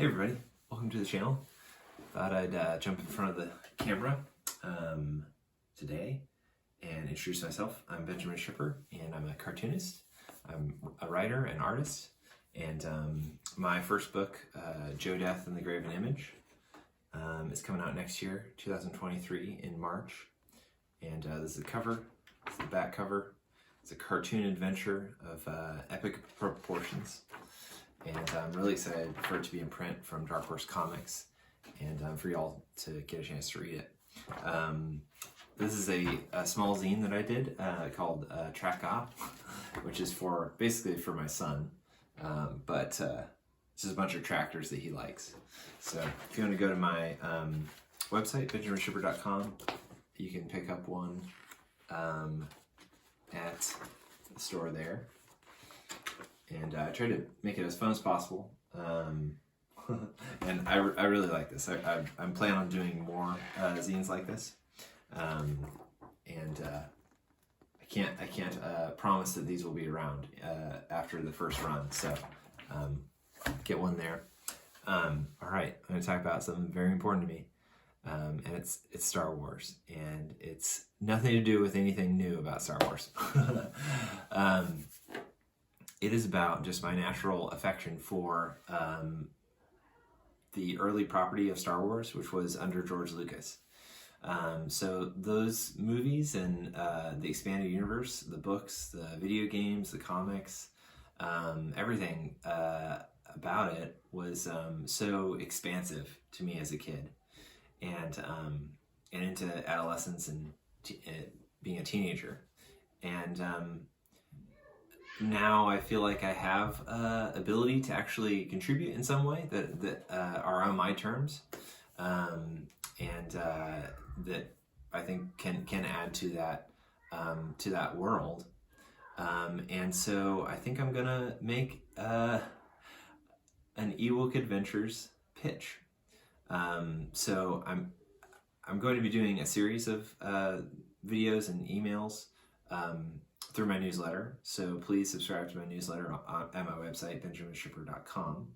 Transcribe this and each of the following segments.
Hey everybody, welcome to the channel. Thought I'd jump in front of the camera today and introduce myself. I'm Benjamin Shipper and I'm a cartoonist. I'm a writer and artist, and my first book, Joe Death and the Graven Image, is coming out next year, 2023 in March. And this is the cover, it's the back cover. It's a cartoon adventure of epic proportions. And I'm really excited for it to be in print from Dark Horse Comics and for y'all to get a chance to read it. This is a small zine that I did called Track Off, which is basically for my son, but it's just a bunch of tractors that he likes. So if you want to go to my website, benjaminshipper.com, you can pick up one at the store there. And I try to make it as fun as possible, and I really like this. I'm planning on doing more zines like this, and I can't promise that these will be around after the first run. So get one there. All right, I'm going to talk about something very important to me, and it's Star Wars, and it's nothing to do with anything new about Star Wars. It is about just my natural affection for the early property of Star Wars, which was under George Lucas. So those movies and the expanded universe, the books, the video games, the comics, everything about it was so expansive to me as a kid, and into adolescence and being a teenager. And now I feel like I have ability to actually contribute in some way that are on my terms, and that I think can add to that world. And so I think I'm gonna make an Ewok Adventures pitch. So I'm going to be doing a series of videos and emails through my newsletter, so please subscribe to my newsletter at my website, benjaminshipper.com,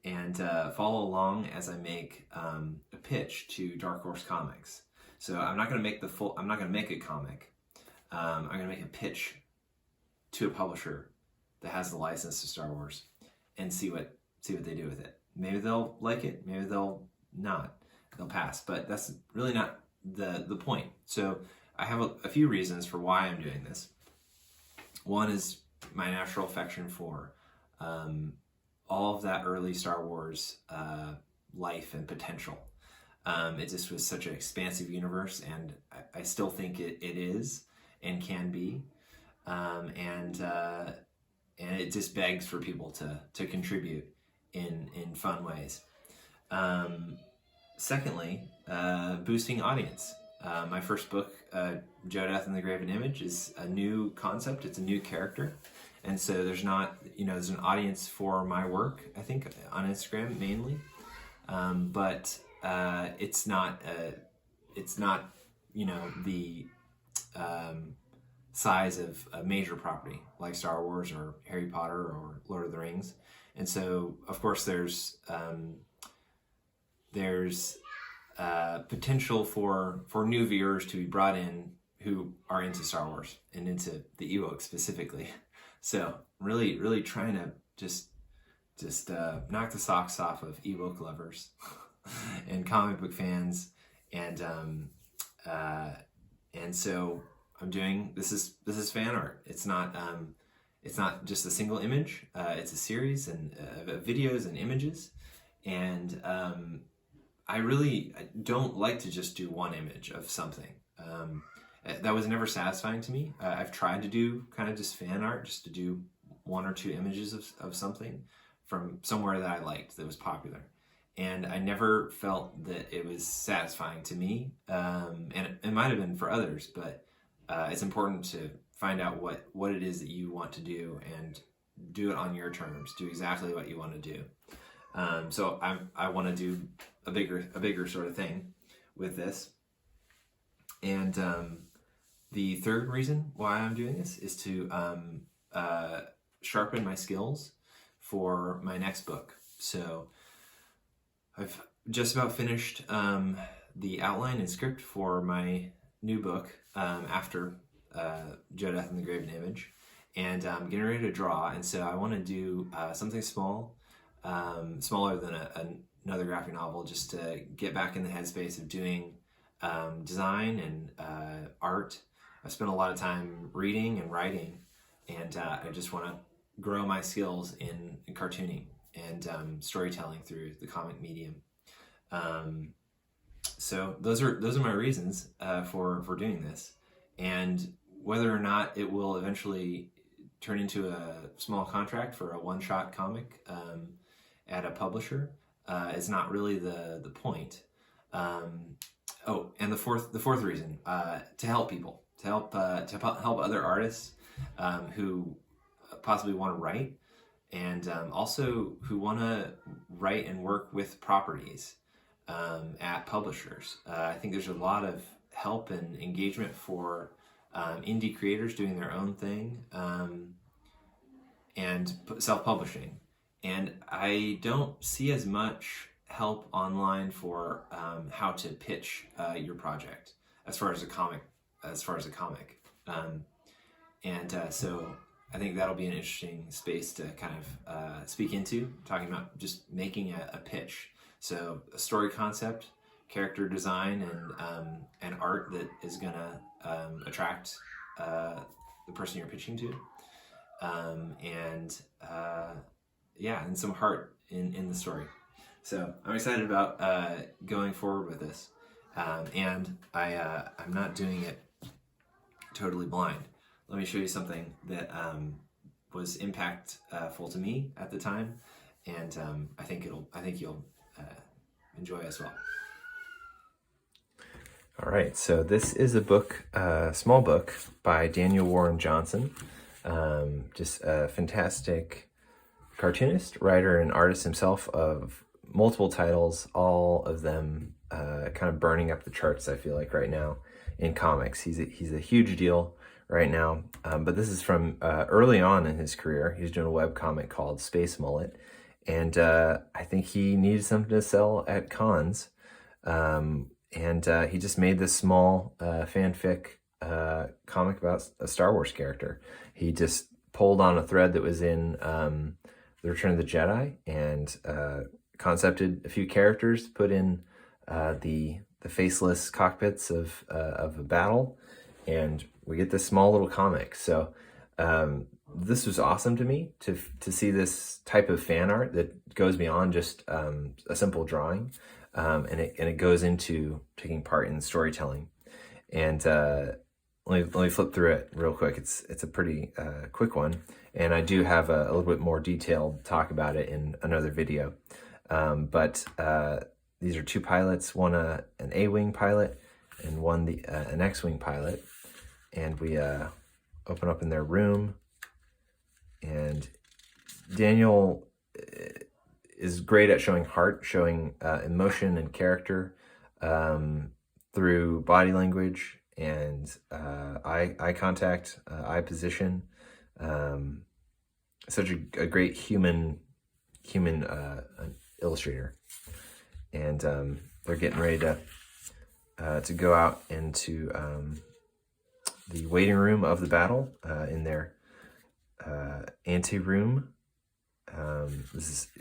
and follow along as I make a pitch to Dark Horse Comics. So I'm not going to make a comic. I'm going to make a pitch to a publisher that has the license to Star Wars, and see what they do with it. Maybe they'll like it, maybe they'll not. They'll pass, but that's really not the point. So I have a few reasons for why I'm doing this. One is my natural affection for all of that early Star Wars life and potential. It just was such an expansive universe, and I still think it is and can be. And it just begs for people to contribute in fun ways. Secondly, boosting audience. My first book, Joe Death and the Graven Image, is a new concept. It's a new character, and so there's an audience for my work, I think, on Instagram mainly, but it's not the size of a major property like Star Wars or Harry Potter or Lord of the Rings, and so of course there's potential for new viewers to be brought in who are into Star Wars and into the Ewoks specifically. So really trying to just knock the socks off of Ewok lovers and comic book fans, and so I'm doing this is fan art. It's not just a single image. It's a series and videos and images, and I really don't like to just do one image of something. That was never satisfying to me. I've tried to do kind of just fan art, just to do one or two images of something from somewhere that I liked, that was popular. And I never felt that it was satisfying to me. And it might have been for others, but it's important to find out what it is that you want to do and do it on your terms. Do exactly what you want to do. So I want to do a bigger sort of thing with this. And the third reason why I'm doing this is to sharpen my skills for my next book. So I've just about finished the outline and script for my new book after Joe Death and the Graven Image, and I'm getting ready to draw. And so I want to do something small, smaller than another graphic novel, just to get back in the headspace of doing design and art. I've spent a lot of time reading and writing, and I just want to grow my skills in cartooning and storytelling through the comic medium. So those are my reasons for doing this, and whether or not it will eventually turn into a small contract for a one-shot comic at a publisher is not really the point. Oh, and the fourth reason, to help people, to help other artists who possibly want to write, and also who want to write and work with properties at publishers. I think there's a lot of help and engagement for indie creators doing their own thing and self-publishing. And I don't see as much help online for how to pitch your project as far as a comic. So I think that'll be an interesting space to kind of speak into, talking about just making a pitch. So a story concept, character design, and art that is gonna attract the person you're pitching to, and some heart in the story. So I'm excited about going forward with this, and I'm not doing it totally blind. Let me show you something that was impactful to me at the time, and I think you'll enjoy as well. All right, so this is a book, small book by Daniel Warren Johnson, just a fantastic cartoonist, writer, and artist himself of multiple titles, all of them kind of burning up the charts, I feel like, right now in comics. He's a huge deal right now, but this is from early on in his career. He's doing a webcomic called Space Mullet, and I think he needed something to sell at cons, and he just made this small fanfic comic about a Star Wars character. He just pulled on a thread that was in The Return of the Jedi and concepted a few characters, put in the faceless cockpits of a battle, and we get this small little comic. So this was awesome to me to see this type of fan art that goes beyond just a simple drawing, and it goes into taking part in storytelling. And let me flip through it real quick. It's a pretty quick one, and I do have a little bit more detailed talk about it in another video. But these are two pilots, one an A-wing pilot and one an X-wing pilot, and we open up in their room, and Daniel is great at showing heart, showing emotion and character through body language and eye contact, eye position. Such a great human illustrator, and they're getting ready to go out into the waiting room of the battle in their ante-room. And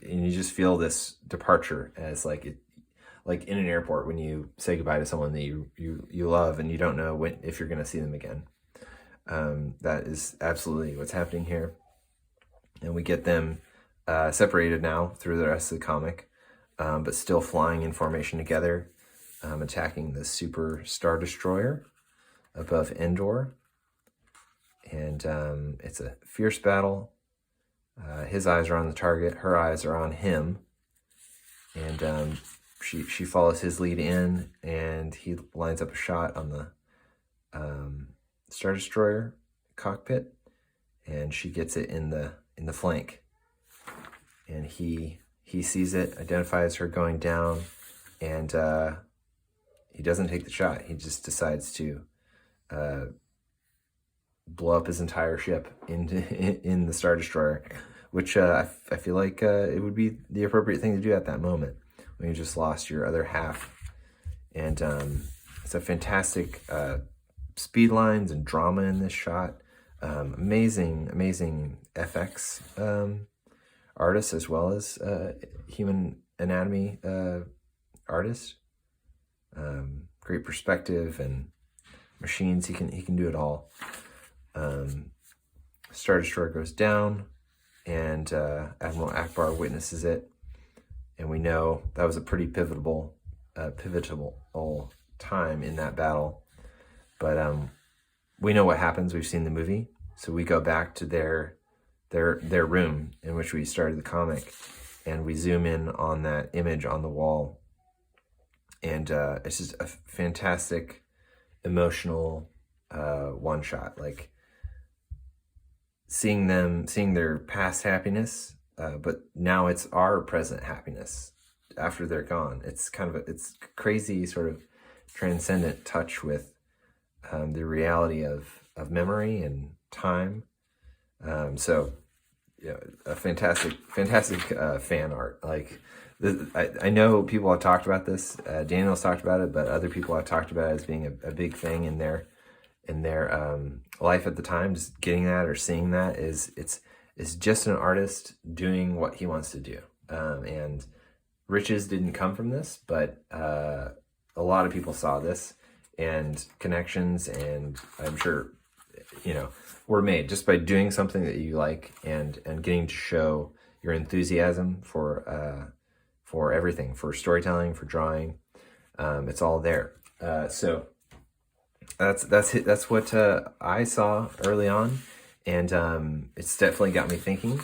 you just feel this departure as like in an airport when you say goodbye to someone that you love and you don't know if you're going to see them again. That is absolutely what's happening here, and we get them separated now through the rest of the comic, but still flying in formation together, attacking the Super Star Destroyer above Endor. And it's a fierce battle. His eyes are on the target, her eyes are on him, and she follows his lead in, and he lines up a shot on the Star Destroyer cockpit, and she gets it in the flank, and he sees it, identifies her going down, and he doesn't take the shot. He just decides to blow up his entire ship in the Star Destroyer, which I feel like it would be the appropriate thing to do at that moment. when you just lost your other half. And it's a fantastic speed lines and drama in this shot. Amazing FX artist, as well as human anatomy artist. Great perspective and machines. He can do it all. Star Destroyer goes down, and Admiral Akbar witnesses it, and we know that was a pretty pivotal time in that battle. But we know what happens. We've seen the movie, so we go back to their room in which we started the comic, and we zoom in on that image on the wall, and it's just a fantastic, emotional one shot. Like seeing their past happiness, but now it's our present happiness after they're gone. It's kind of it's crazy, sort of transcendent touch with the reality of memory and time. So yeah, a fantastic fan art. Like I know people have talked about this. Daniel's talked about it, but other people have talked about it as being a big thing in their life at the time. Just getting that or seeing that is just an artist doing what he wants to do. And riches didn't come from this, but a lot of people saw this, and connections, and I'm sure, were made just by doing something that you like and getting to show your enthusiasm for everything, for storytelling, for drawing. It's all there. So that's what I saw early on, and it's definitely got me thinking.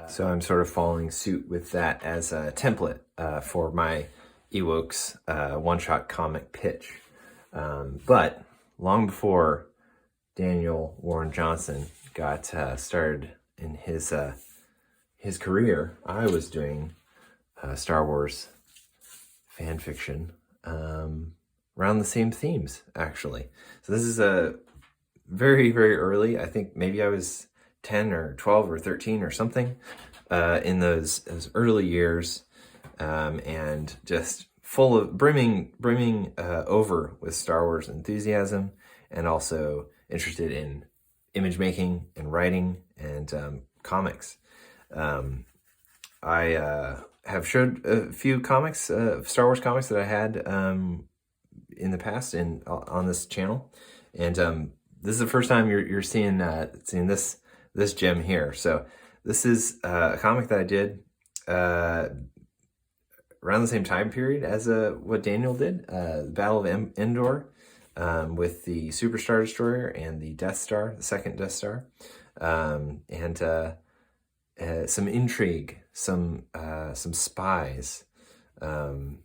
So I'm sort of following suit with that as a template for my Ewoks one-shot comic pitch. But long before Daniel Warren Johnson got started in his career, I was doing Star Wars fan fiction around the same themes, actually. So this is a very, very early. I think maybe I was 10 or 12 or 13 or something in those early years, and just full of brimming over with Star Wars enthusiasm, and also interested in image making and writing and comics. I have showed a few comics, Star Wars comics that I had in the past on this channel, and this is the first time you're seeing this gem here. So this is a comic that I did around the same time period as what Daniel did, the Battle of Endor, with the Super Star Destroyer and the Death Star, the second Death Star, and some intrigue, some spies have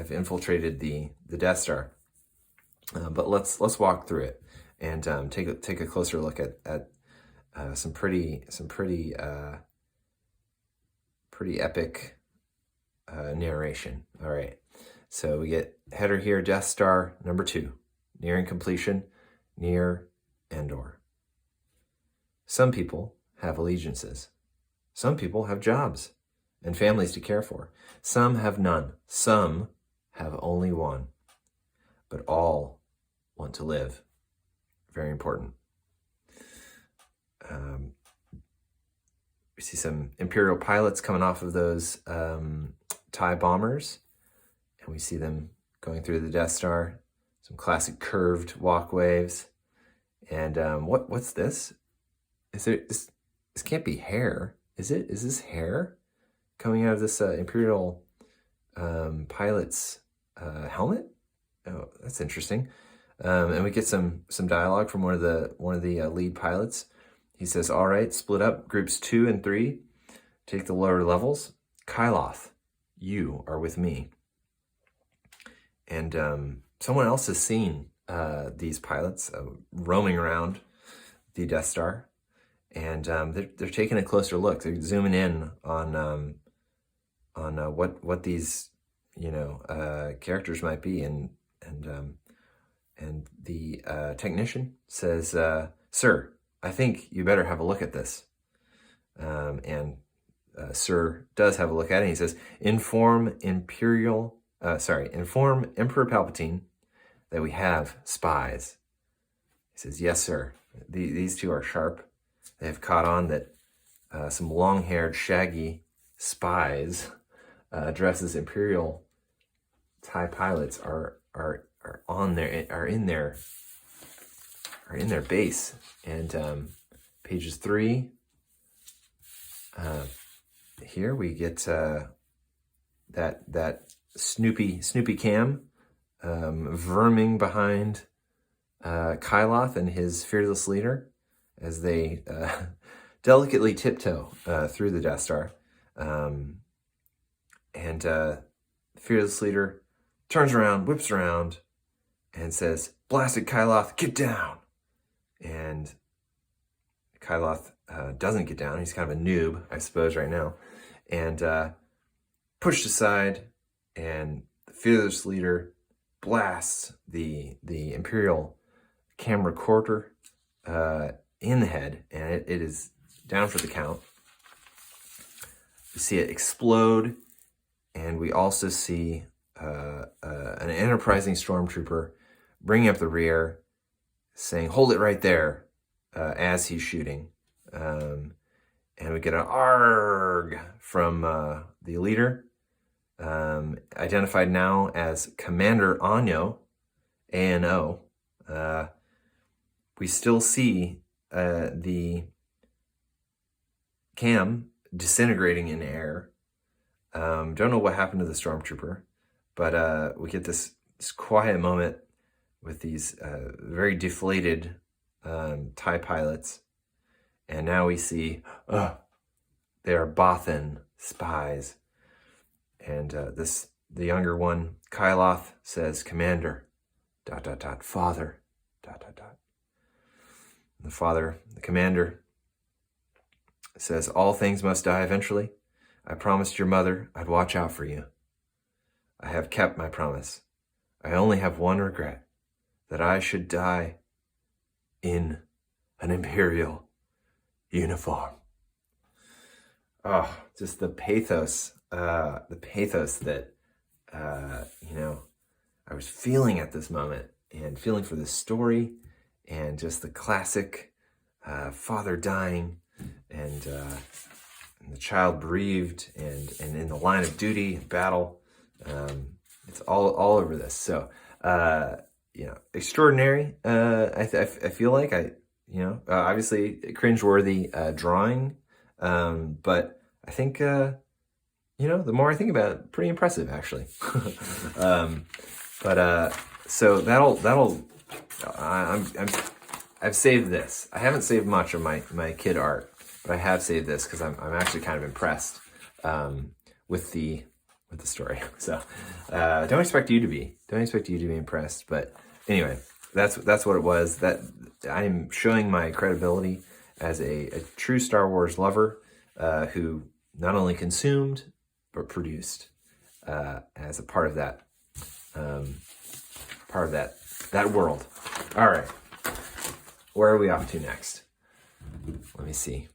infiltrated the Death Star. But let's walk through it and take a closer look at some pretty epic narration. All right, so we get header here: Death Star number 2, nearing completion, near Endor. Some people have allegiances. Some people have jobs and families to care for. Some have none. Some have only one. But all want to live. Very important. We see some Imperial pilots coming off of those TIE bombers, and we see them going through the Death Star. Some classic curved walkways. And what's this? This can't be hair, is it? Is this hair coming out of this Imperial pilot's helmet? Oh, that's interesting. And we get some dialogue from one of the lead pilots. He says, "All right, split up, groups 2 and 3. Take the lower levels. Kyloth, you are with me." And someone else has seen these pilots roaming around the Death Star, and they're taking a closer look. They're zooming in on what these characters might be, and the technician says, "Sir, I think you better have a look at this." And Sir does have a look at it. He says, inform Emperor Palpatine that we have spies. He says, yes, sir. These two are sharp. They have caught on that some long-haired, shaggy spies dressed as Imperial TIE pilots are in their base. And pages 3. Here we get that Snoopy Cam verming behind Kyloth and his fearless leader as they delicately tiptoe through the Death Star. And fearless leader turns around, whips around, and says, "Blast it, Kyloth, get down!" And Kyloth doesn't get down. He's kind of a noob, I suppose, right now. And pushed aside, and the fearless leader blasts the Imperial camcorder in the head, and it is down for the count. We see it explode, and we also see an enterprising stormtrooper bringing up the rear, saying, "Hold it right there," as he's shooting. And we get an "Arg" from the leader, identified now as Commander Ano, A-N-O. We still see the cam disintegrating in air. Don't know what happened to the stormtrooper, but we get this quiet moment with these very deflated TIE pilots. And now we see they are Bothan spies. And the younger one, Kyloth, says, "Commander, ... father, ... The father, the commander, says, "All things must die eventually. I promised your mother I'd watch out for you. I have kept my promise. I only have one regret, that I should die in an Imperial uniform." Oh, just the pathos that, I was feeling at this moment, and feeling for this story, and just the classic father dying, and the child bereaved, and in the line of duty, battle. It's all over this. So, extraordinary. I feel like obviously cringeworthy drawing, but I think the more I think about it, pretty impressive actually. So I've saved this. I haven't saved much of my kid art, but I have saved this because I'm actually kind of impressed with the story. So don't expect you to be impressed, but anyway, that's what it was. That I'm showing my credibility as a true Star Wars lover who not only consumed but produced as a part of that world. All right, where are we off to next? Let me see.